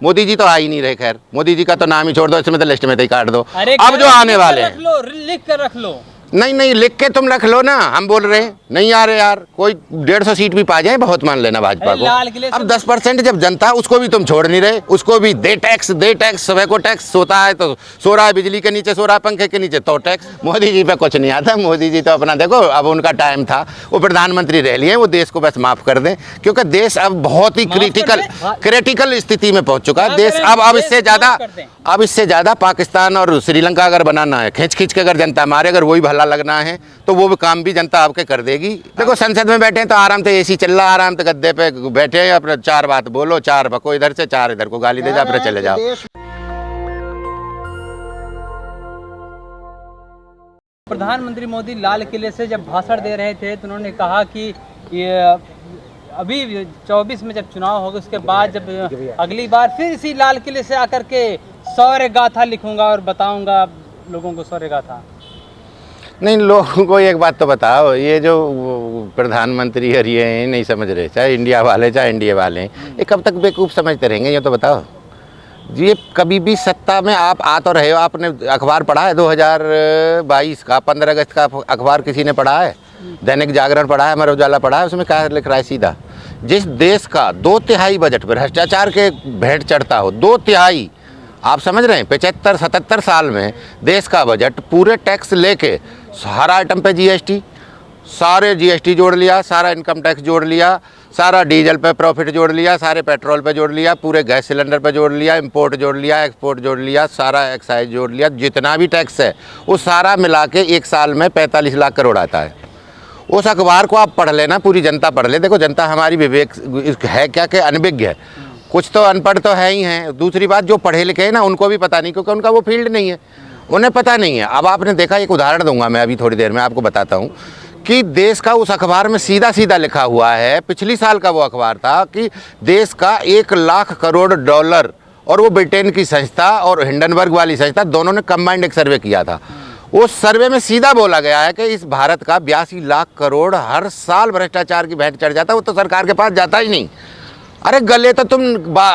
मोदी जी तो आ ही नहीं रहे। खैर मोदी जी का तो नाम ही छोड़ दो, इसमें तो लिस्ट में तो ही काट दो। अरे अब जो आने वाले हैं, लिख कर रख लो। नहीं नहीं लिख के तुम रख लो ना, हम बोल रहे हैं नहीं आ रहे यार, कोई 150 सीट भी पा जाए बहुत मान लेना भाजपा को। अब 10% जब जनता, उसको भी तुम छोड़ नहीं रहे, उसको भी दे टैक्स, सबे को टैक्स। सोता है तो सो रहा है बिजली के नीचे, सो रहा है पंखे के नीचे, तो टैक्स। मोदी जी पे कुछ नहीं आता, मोदी जी तो अपना देखो, अब उनका टाइम था, वो प्रधानमंत्री रह लिए, वो देश को बस माफ कर दें, क्योंकि देश अब बहुत ही क्रिटिकल स्थिति में पहुंच चुका है देश। अब इससे ज्यादा पाकिस्तान और श्रीलंका अगर बनाना है, खींच खींच के अगर जनता मारे, अगर वही भला लगना है तो वो भी काम भी जनता आपके कर देगी। देखो संसद में बैठे तो आराम से एसी चल रहा, आराम से गद्दे पे बैठे, अपने 4 बात बोलो, 4 बको इधर से, 4 इधर को गाली दे जाओ, अपने चले जाओ। प्रधानमंत्री मोदी लाल किले से जब भाषण दे रहे थे तो उन्होंने कहा कि ये अभी 24 में जब चुनाव होगा, उसके बाद जब अगली बार फिर इसी लाल किले से आकर के शौर्य गाथा लिखूंगा और बताऊंगा लोगों को शौर्य गाथा। नहीं, लोगों को एक बात तो बताओ, ये जो प्रधानमंत्री और ये नहीं समझ रहे, चाहे इंडिया वाले चाहे इंडिया वाले, ये कब तक बेवकूफ़ समझते रहेंगे, ये तो बताओ। ये कभी भी सत्ता में आप आ तो रहे हो। आपने अखबार पढ़ा है 2022 का 15 अगस्त का अखबार किसी ने पढ़ा है? दैनिक जागरण पढ़ा है, अमर उजाला पढ़ा है? उसमें क्या लिख रहा है सीधा, जिस देश का 2/3 बजट भ्रष्टाचार के भेंट चढ़ता हो, 2/3, आप समझ रहे हैं, 75-77 साल में देश का बजट पूरे टैक्स लेके, हर आइटम पे जीएसटी, सारे जीएसटी जोड़ लिया, सारा इनकम टैक्स जोड़ लिया, सारा डीजल पे प्रॉफिट जोड़ लिया, सारे पेट्रोल पे जोड़ लिया, पूरे गैस सिलेंडर पे जोड़ लिया, इंपोर्ट जोड़ लिया, एक्सपोर्ट जोड़ लिया, सारा एक्साइज जोड़ लिया, जितना भी टैक्स है वो सारा मिला के एक साल में 45 लाख करोड़ आता है। उस अखबार को आप पढ़ लेना, पूरी जनता पढ़ ले। देखो जनता हमारी विवेक है क्या कि अनभिज्ञ है, कुछ तो अनपढ़ तो है ही हैं। दूसरी बात, जो पढ़े लिखे हैं ना, उनको भी पता नहीं, क्योंकि उनका वो फील्ड नहीं है, उन्हें पता नहीं है। अब आपने देखा, एक उदाहरण दूंगा मैं अभी थोड़ी देर में आपको बताता हूँ कि देश का उस अखबार में सीधा सीधा लिखा हुआ है, पिछली साल का वो अखबार था, कि देश का 1 लाख करोड़ डॉलर, और वो ब्रिटेन की संस्था और हिंडनबर्ग वाली संस्था दोनों ने कंबाइंड एक सर्वे किया था। उस सर्वे में सीधा बोला गया है कि इस भारत का 82 लाख करोड़ हर साल भ्रष्टाचार की भेंट चढ़ जाता है, वो तो सरकार के पास जाता ही नहीं। अरे गले तो तुम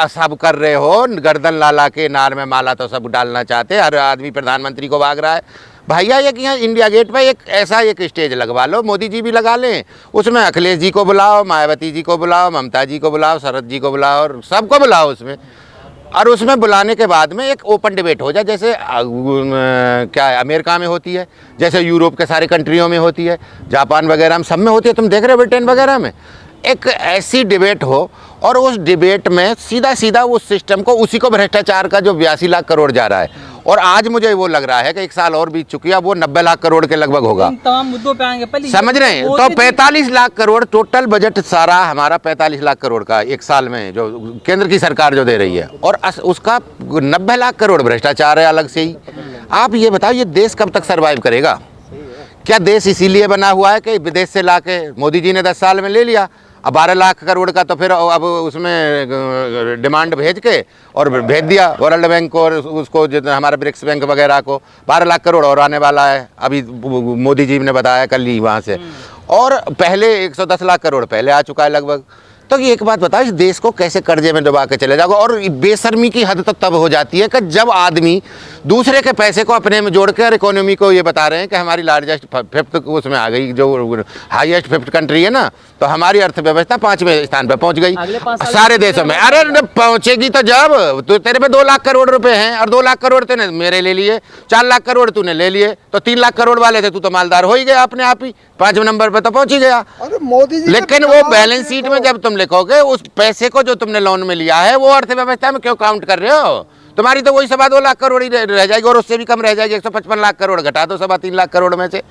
सब कर रहे हो, गर्दन लाला के नार में माला तो सब डालना चाहते, हर आदमी प्रधानमंत्री को भाग रहा है। भैया एक यहाँ इंडिया गेट पे एक स्टेज लगवा लो, मोदी जी भी लगा लें, उसमें अखिलेश जी को बुलाओ, मायावती जी को बुलाओ, ममता जी को बुलाओ, शरद जी को बुलाओ, और सबको बुलाओ उसमें। और उसमें बुलाने के बाद में एक ओपन डिबेट हो जाए, जैसे क्या है अमेरिका में होती है, जैसे यूरोप के सारे कंट्रियों में होती है, जापान वगैरह में सब में होती है, तुम देख रहे हो ब्रिटेन वगैरह में। एक ऐसी डिबेट हो और उस डिबेट में सीधा सीधा उस सिस्टम को, उसी को भ्रष्टाचार का जो 82 लाख करोड़ जा रहा है, और आज मुझे वो लग रहा है कि 1 साल और बीत चुकी है, वो 90 लाख करोड़ के लगभग होगा। तमाम मुद्दों पे आएंगे, समझ रहे हैं? तो 45 लाख करोड़ टोटल बजट सारा हमारा 45 लाख करोड़ का 1 साल में जो केंद्र की सरकार जो दे रही है, और उसका 90 लाख करोड़ भ्रष्टाचार है अलग से ही। आप ये बताओ, ये देश कब तक सर्वाइव करेगा? क्या देश इसीलिए बना हुआ है कि विदेश से ला के मोदी जी ने 10 साल में ले लिया, अब 12 लाख करोड़ का, तो फिर अब उसमें डिमांड भेज के और भेज दिया वर्ल्ड बैंक को, और उसको हमारे ब्रिक्स बैंक वगैरह को 12 लाख करोड़ और आने वाला है, अभी मोदी जी ने बताया कल ही वहाँ से, और पहले 110 लाख करोड़ पहले आ चुका है लगभग। तो ये एक बात बताओ, इस देश को कैसे कर्जे में डुबा के चले जाओगे? और बेशर्मी की हद तो तब हो जाती है कि जब आदमी दूसरे के पैसे को अपने में जोड़ कर इकोनॉमी को ये बता रहे हैं कि हमारी लार्जेस्ट 5th उसमें आ गई, जो हाईएस्ट 5th कंट्री है ना, तो हमारी अर्थव्यवस्था 5वें स्थान पर पहुंच गई सारे देशों में। अरे पहुंचेगी तो जब तो तेरे पे 2 लाख करोड़ रुपए हैं, और 2 लाख करोड़ तूने मेरे ले लिए, 4 लाख करोड़ तूने ले लिए, तो 3 लाख करोड़ वाले थे, तू तो मालदार हो ही गया अपने आप ही, 5वें नंबर पर तो पहुंच ही गया। मोदी जी, लेकिन वो बैलेंस शीट में जब तुम लिखोगे, उस पैसे को जो तुमने लोन में लिया है वो अर्थव्यवस्था में क्यों काउंट कर रहे हो? तुम्हारी तो वही 2.25 लाख करोड़ ही रह जाएगी, और उससे भी कम रह जाएगी। 155 लाख करोड़ घटा दो 3.25 लाख करोड़ में से,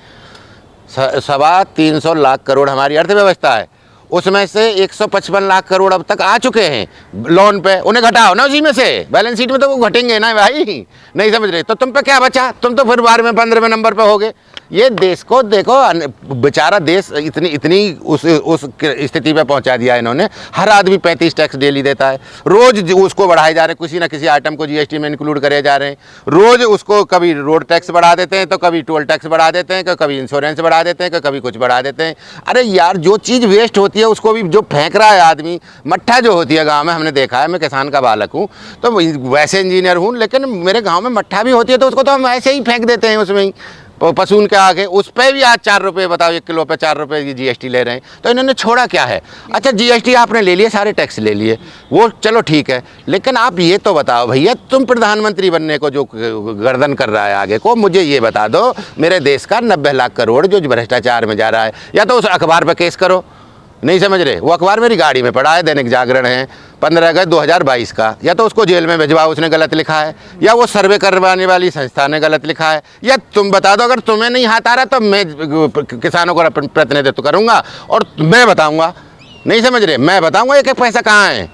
350 लाख करोड़ हमारी अर्थव्यवस्था है, उसमें से 155 लाख करोड़ अब तक आ चुके हैं लोन पे, उन्हें घटाओ ना उसी में से, बैलेंस शीट में तो वो घटेंगे ना भाई, नहीं समझ रहे? तो तुम पे क्या बचा? तुम तो फिर 12वें 15वें नंबर पे हो गए। ये देश को देखो बेचारा देश इतनी उस स्थिति पे पहुंचा दिया इन्होंने। हर आदमी 35 टैक्स डेली देता है, रोज उसको बढ़ाए जा रहे हैं, किसी ना किसी आइटम को जीएसटी में इंक्लूड करे जा रहे हैं। रोज उसको कभी रोड टैक्स बढ़ा देते हैं, तो कभी टोल टैक्स बढ़ा देते हैं, तो कभी इंश्योरेंस बढ़ा देते हैं, तो कभी कुछ बढ़ा देते हैं। अरे यार, जो चीज़ वेस्ट होती है उसको भी जो फेंक रहा है आदमी। मट्ठा जो होती है गाँव में, हमने देखा है, मैं किसान का बालक हूँ तो वैसे इंजीनियर हूँ, लेकिन मेरे गाँव में मट्ठा भी होती है तो उसको तो हम ऐसे ही फेंक देते हैं उसमें ही पशुन के आगे। उस पर भी आज 4 रुपये, बताओ 1 किलो पे 4 रुपये की जीएसटी ले रहे हैं। तो इन्होंने छोड़ा क्या है? अच्छा, जीएसटी आपने ले लिए, सारे टैक्स ले लिए, वो चलो ठीक है, लेकिन आप ये तो बताओ भैया, तुम प्रधानमंत्री बनने को जो गर्दन कर रहा है आगे को, मुझे ये बता दो, मेरे देश का 90 लाख करोड़ जो भ्रष्टाचार में जा रहा है, या तो उस अखबार पर केस करो। नहीं समझ रहे? वो अखबार मेरी गाड़ी में पड़ा है, दैनिक जागरण है, 15 अगस्त 2022 का। या तो उसको जेल में भिजवाओ, उसने गलत लिखा है, या वो सर्वे करवाने वाली संस्था ने गलत लिखा है, या तुम बता दो। अगर तुम्हें नहीं हाथ आ रहा तो मैं किसानों को प्रतिनिधित्व करूंगा और मैं बताऊंगा। नहीं समझ रहे? मैं बताऊंगा एक एक पैसा कहाँ है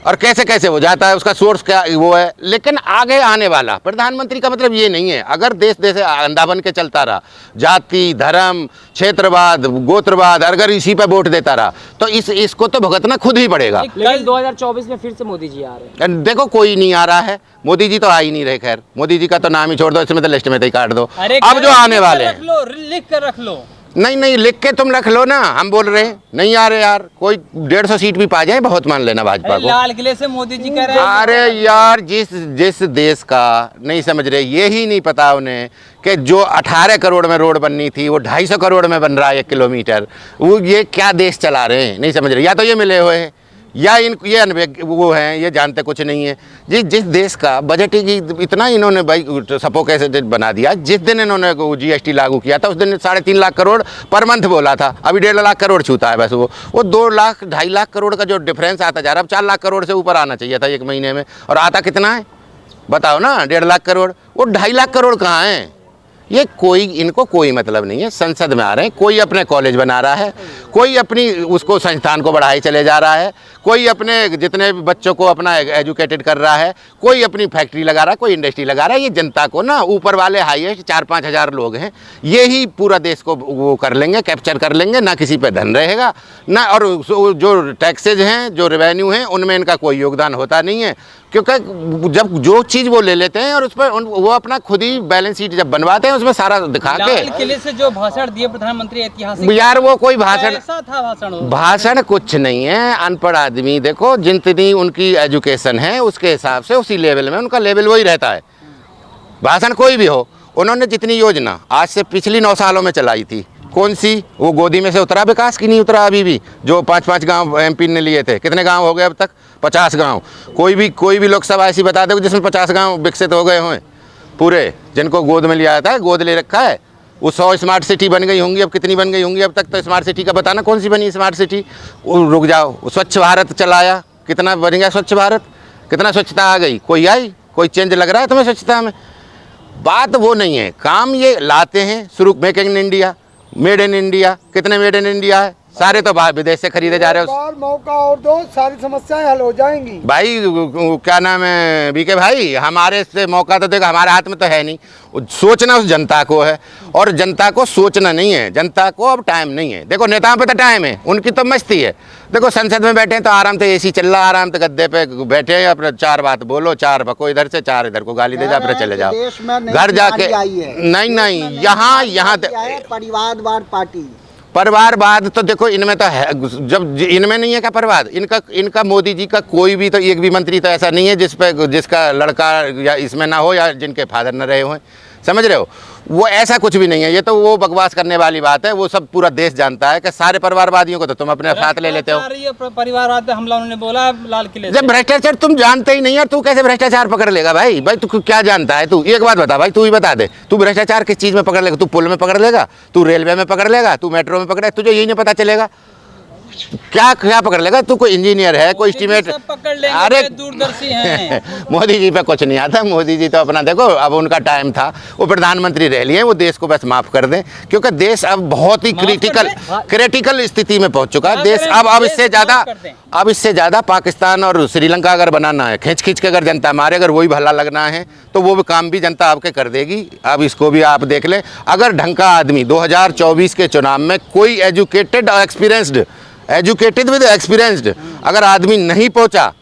और कैसे कैसे हो जाता है, उसका सोर्स क्या वो है। लेकिन आगे आने वाला प्रधानमंत्री का मतलब ये नहीं है। अगर देश अंधा बन के चलता रहा, जाति, धर्म, क्षेत्रवाद, गोत्रवाद, अगर इसी पे वोट देता रहा, तो इसको तो भुगतना खुद ही पड़ेगा। लेकिन 2024 में फिर से मोदी जी आ रहे हैं। देखो, कोई नहीं आ रहा है, मोदी जी तो आ ही नहीं रहे। खैर, मोदी जी का तो नाम ही छोड़ दो, इसमें तो लिस्ट में तो ही काट दो। अब जो आने वाले हैं, लिख कर रख लो। नहीं, लिख के तुम रख लो ना। हम बोल रहे हैं नहीं आ रहे यार, कोई 150 सीट भी पा जाए बहुत मान लेना भाजपा को। लाल किले से मोदी जी कह रहे हैं। अरे यार, जिस देश का, नहीं समझ रहे, ये ही नहीं पता उन्हें कि जो 18 करोड़ में रोड बननी थी वो 250 करोड़ में बन रहा है 1 किलोमीटर। वो ये क्या देश चला रहे हैं? नहीं समझ रहे। या तो ये मिले हुए हैं, या ये वो हैं, ये जानते कुछ नहीं है। जिस देश का बजट ही इतना इन्होंने भाई सफोकेटेड बना दिया। जिस दिन इन्होंने जीएसटी लागू किया था उस दिन 3.5 लाख करोड़ पर मंथ बोला था, अभी 1.5 लाख करोड़ छूता है बस। वो 2 लाख 2.5 लाख करोड़ का जो डिफरेंस आता जा रहा है, अब 4 लाख करोड़ से ऊपर आना चाहिए था 1 महीने में, और आता कितना है बताओ ना? 1.5 लाख करोड़। वो 2.5 लाख करोड़ कहाँ है? ये इनको कोई मतलब नहीं है। संसद में आ रहे हैं, कोई अपने कॉलेज बना रहा है, कोई अपनी उसको संस्थान को बढ़ाए चले जा रहा है, कोई अपने जितने भी बच्चों को अपना एजुकेटेड कर रहा है, कोई अपनी फैक्ट्री लगा रहा है, कोई इंडस्ट्री लगा रहा है। ये जनता को ना, ऊपर वाले हाईएस्ट 4-5 हज़ार लोग हैं, ये ही पूरा देश को वो कर लेंगे, कैप्चर कर लेंगे। ना किसी पे धन रहेगा ना, और जो टैक्सेज हैं, जो रेवेन्यू हैं, उनमें इनका कोई योगदान होता नहीं है। क्योंकि जब जो चीज़ वो ले लेते हैं और उस पर वो अपना खुद ही बैलेंस शीट जब बनवाते हैं उसमें सारा दिखा के। लाल किले से जो भाषण दिए प्रधानमंत्री ऐतिहासिक, यार वो कोई भाषण, ऐसा था भाषण कुछ नहीं है। अनपढ़ आदमी देखो, जितनी उनकी एजुकेशन है उसके हिसाब से उसी लेवल में उनका लेवल वही रहता है। भाषण कोई भी हो, उन्होंने जितनी योजना आज से पिछली 9 सालों में चलाई थी, कौन सी? वो गोदी में से उतरा विकास की नहीं उतरा अभी भी? जो 5-5 गांव एमपी ने लिए थे, कितने गांव हो गए अब तक? 50 गांव। कोई भी लोकसभा ऐसी बता दो जिसमें 50 गांव विकसित हो गए हों पूरे, जिनको गोद में लिया था, गोद ले रखा है। वो 100 स्मार्ट सिटी बन गई होंगी, अब कितनी बन गई होंगी अब तक? तो स्मार्ट सिटी का बताना, कौन सी बनी स्मार्ट सिटी? रुक जाओ। स्वच्छ भारत चलाया, कितना बन गया स्वच्छ भारत? कितना स्वच्छता आ गई? कोई आई? कोई चेंज लग रहा है तुम्हें स्वच्छता में? बात वो नहीं है। काम ये लाते हैं शुरू, make in India, made in India. कितने मेड इन इंडिया है? सारे तो बाहर विदेश से खरीदे जा रहे हो। मौका और दो, सारी समस्याएं हल हो जाएंगी। भाई क्या नाम है बीके भाई, हमारे से मौका तो देखो हमारे हाथ में तो है नहीं। सोचना उस जनता को है, और जनता को सोचना नहीं है। जनता को अब टाइम नहीं है। देखो नेताओं पे तो टाइम है, उनकी तो मस्ती है। देखो संसद में बैठे हैं तो आराम से एसी चल रहा, आराम से गद्दे पे बैठे हैं, अपने 4 बात बोलो, 4 बको इधर से, 4 इधर को गाली दे जा, फिर चले जाओ घर जाके। नहीं, यहाँ परिवारवाद पार्टी, परिवारवाद तो देखो इनमें तो है। जब इनमें नहीं है क्या परिवार? इनका मोदी जी का कोई भी तो एक भी मंत्री तो ऐसा नहीं है जिसका लड़का या इसमें ना हो, या जिनके फादर न रहे हों। समझ रहे हो? वो ऐसा कुछ भी नहीं है। ये तो वो बकवास करने वाली बात है। वो सब पूरा देश जानता है कि सारे परिवारवादियों को तो तुम अपने साथ ले लेते हो। परिवारवाद पे हमला उन्होंने बोला लाल किले से। जब भ्रष्टाचार तुम जानते ही नहीं यार, तू कैसे भ्रष्टाचार पकड़ लेगा भाई? तू क्या जानता है? तू एक बात बता भाई, तू ही बता दे, तू भ्रष्टाचार किस चीज़ में पकड़ लेगा? तू पुल में पकड़ लेगा, तू रेलवे में पकड़ लेगा, तू मेट्रो में पकड़ेगा, तुझे यही नहीं पता चलेगा? क्या क्या पकड़ लेगा? तू कोई इंजीनियर है, कोई एस्टिमेट? सब पकड़ लेंगे, अरे वे दूरदर्शी हैं। मोदी जी पे कुछ नहीं आता। मोदी जी तो अपना देखो, अब उनका टाइम था, वो प्रधानमंत्री रह लिए, वो देश को बस माफ कर दें, क्योंकि देश अब बहुत ही क्रिटिकल स्थिति में पहुंच चुका है देश। अब इससे ज़्यादा पाकिस्तान और श्रीलंका अगर बनाना है, खींच खींच के अगर जनता मारे, अगर वही भला लगना है तो वो भी काम भी जनता आपके कर देगी। अब इसको भी आप देख लें, अगर ढंग का आदमी 2024 के चुनाव में कोई एजुकेटेड विद एक्सपीरियंस्ड अगर आदमी नहीं पहुंचा,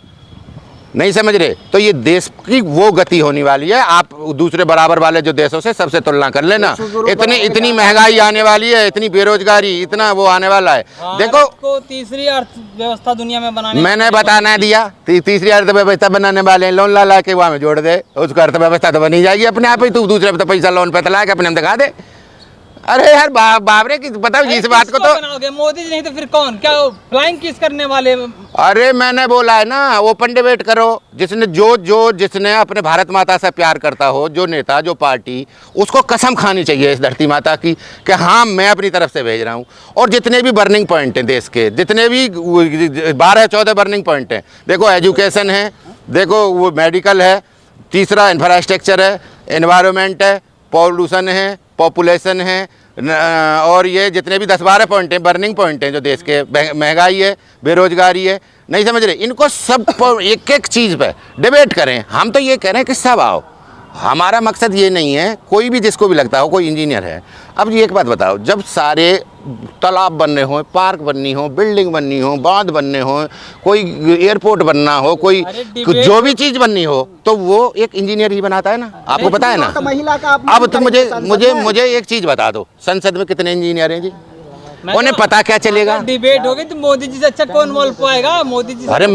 नहीं समझ रहे, तो ये देश की वो गति होने वाली है। आप दूसरे बराबर वाले जो देशों से सबसे तुलना कर लेना, इतनी महंगाई आने वाली है, इतनी बेरोजगारी, इतना वो आने वाला है। देखो को तीसरी अर्थव्यवस्था दुनिया में बनाने, मैंने बताना दिया, तीसरी अर्थव्यवस्था बनाने वाले हैं, लोन ला के वहाँ में जोड़ दे, उसको अर्थव्यवस्था तो बनी जाएगी अपने आप ही। तू दूसरे पे तो पैसा लोन पे तला के अपने हम दिखा दे। अरे यार बाबरे की बताओ इस बात को तो। बनाओगे मोदी जी नहीं तो फिर कौन? क्या फ्लाइंग किस करने वाले? अरे मैंने बोला है ना, ओपन डिबेट करो। जिसने अपने भारत माता से प्यार करता हो, जो नेता, जो पार्टी, उसको कसम खानी चाहिए इस धरती माता की कि हाँ मैं अपनी तरफ से भेज रहा हूँ। और जितने भी बर्निंग पॉइंट हैं देश के, जितने भी 12-14 बर्निंग पॉइंट हैं, देखो एजुकेशन है, देखो वो मेडिकल है, तीसरा इंफ्रास्ट्रक्चर है, एनवायरनमेंट है, पॉल्यूशन है, पॉपुलेशन है, और ये जितने भी 10-12 पॉइंट हैं, बर्निंग पॉइंट हैं जो देश के, महंगाई है, बेरोजगारी है, नहीं समझ रहे, इनको सब एक एक चीज़ पे डिबेट करें। हम तो ये कह रहे हैं कि सब आओ, हमारा मकसद ये नहीं है, कोई भी जिसको भी लगता हो, कोई इंजीनियर है। अब ये एक बात बताओ, जब सारे तालाब बनने हो, पार्क बननी हो, बिल्डिंग बननी हो, बांध बनने हो, कोई एयरपोर्ट बनना हो, कोई जो भी चीज़ बननी हो, तो वो एक इंजीनियर ही बनाता है ना, आपको पता है ना। महिला का अब तो मुझे एक चीज़ बता दो, संसद में कितने इंजीनियर हैं जी? उन्हें पता क्या चलेगा? डिबेट होगी तो मोदी जी से अच्छा कौन बोल पाएगा? मोदी जी। अरे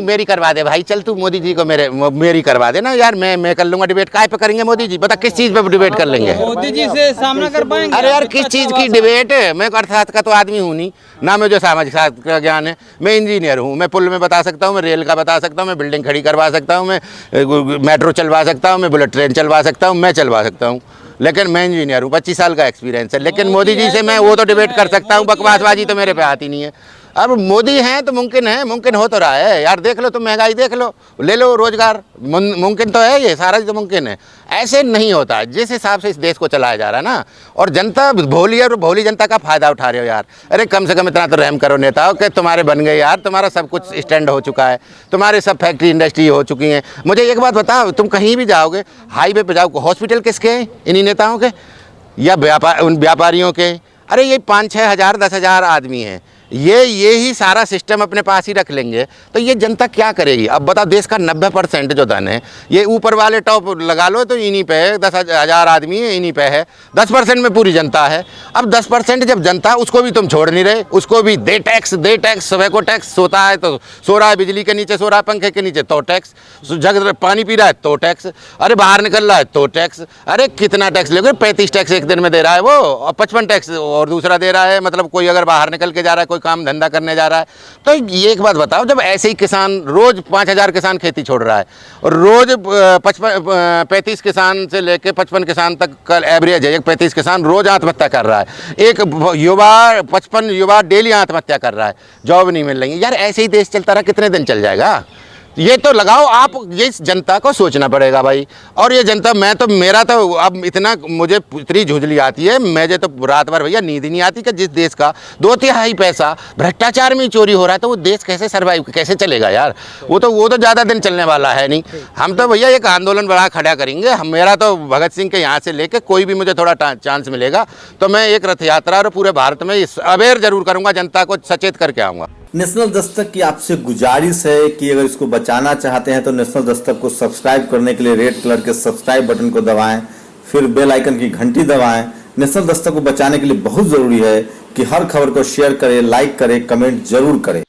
मेरी करवा दे भाई, चल तू मोदी जी को मेरी करवा दे ना यार, मैं कर लूंगा डिबेट। काय पे करेंगे मोदी जी? बता किस चीज पे डिबेट कर लेंगे? मोदी जी से सामना कर पाएंगे? अरे यार किस चीज की डिबेट है? मैं अर्थशास्त्र का तो आदमी हूँ नहीं ना, मुझे सामाजिक शास्त्र का ज्ञान है। मैं इंजीनियर हूँ, मैं पुल में बता सकता हूँ, मैं रेल का बता सकता हूँ, मैं बिल्डिंग खड़ी करवा सकता हूँ, मैं मेट्रो चलवा सकता हूँ, मैं बुलेट ट्रेन चलवा सकता हूँ, मैं चलवा सकता हूँ, लेकिन मैं इंजीनियर हूँ, 25 साल का एक्सपीरियंस है। लेकिन मोदी जी से मैं वो तो डिबेट कर सकता हूँ, बकवासबाजी तो मेरे पे आती नहीं है। अब मोदी हैं तो मुमकिन हो तो रहा है यार। देख लो तुम, महंगाई देख लो, ले लो रोजगार, मुमकिन तो है, ये सारा तो मुमकिन है। ऐसे नहीं होता जिस हिसाब से इस देश को चलाया जा रहा है ना, और जनता भोली है और भोली जनता का फायदा उठा रहे हो यार। अरे कम से कम इतना तो रहम करो नेताओं कि तुम्हारे बन गए यार, तुम्हारा सब कुछ स्टैंड हो चुका है, तुम्हारे सब फैक्ट्री इंडस्ट्री हो चुकी हैं। मुझे एक बात बताओ, तुम कहीं भी जाओगे, हाईवे पे जाओ, हॉस्पिटल किसके हैं? इन्हीं नेताओं के या उन व्यापारियों के? अरे ये 5-6 हज़ार 10 हज़ार आदमी हैं, ये ही सारा सिस्टम अपने पास ही रख लेंगे तो ये जनता क्या करेगी? अब बताओ, देश का 90% जो धन है ये ऊपर वाले टॉप लगा लो तो इन्हीं पे है, 10,000 आदमी है, इन्हीं पे है, 10% में पूरी जनता है। अब 10% जब जनता, उसको भी तुम छोड़ नहीं रहे, उसको भी दे टैक्स, सुबह को टैक्स, सोता है तो सो रहा है बिजली के नीचे, सो रहा है पंखे के नीचे तो टैक्स, जग पानी पी रहा है तो टैक्स, अरे बाहर निकल रहा है तो टैक्स। अरे कितना टैक्स लेगे? 35 टैक्स एक दिन में दे रहा है वो, और 55 टैक्स और दूसरा दे रहा है। मतलब कोई अगर बाहर निकल के जा रहा है, काम धंधा करने जा रहा है, तो ये एक बात बताओ, जब ऐसे ही किसान रोज 5,000 किसान खेती छोड़ रहा है और रोज 35 किसान से लेके 55 किसान तक का एवरेज है, एक 35 किसान रोज आत्महत्या कर रहा है, एक 55 युवा डेली आत्महत्या कर रहा है, जॉब नहीं मिल रही यार। ऐसे ही देश चलता रहा कितने दिन चल जाएगा? ये तो लगाओ आप, ये जनता को सोचना पड़ेगा भाई। और ये जनता, मेरा तो अब इतना मुझे इतनी झुंझली आती है, मुझे तो रात भर भैया नींद ही नहीं आती कि जिस देश का 2/3 पैसा भ्रष्टाचार में चोरी हो रहा है, तो वो देश कैसे सर्वाइव, कैसे चलेगा यार? वो तो ज़्यादा दिन चलने वाला है नहीं। हम तो भैया एक आंदोलन बड़ा खड़ा करेंगे। मेरा तो भगत सिंह के यहाँ से लेके कोई भी मुझे थोड़ा चांस मिलेगा तो मैं एक रथ यात्रा और पूरे भारत में अवेयर जरूर करूँगा, जनता को सचेत करके आऊँगा। नेशनल दस्तक की आपसे गुजारिश है कि अगर इसको बचाना चाहते हैं तो नेशनल दस्तक को सब्सक्राइब करने के लिए रेड कलर के सब्सक्राइब बटन को दबाएं, फिर बेल आइकन की घंटी दबाएं। नेशनल दस्तक को बचाने के लिए बहुत जरूरी है कि हर खबर को शेयर करें, लाइक करें, कमेंट जरूर करें।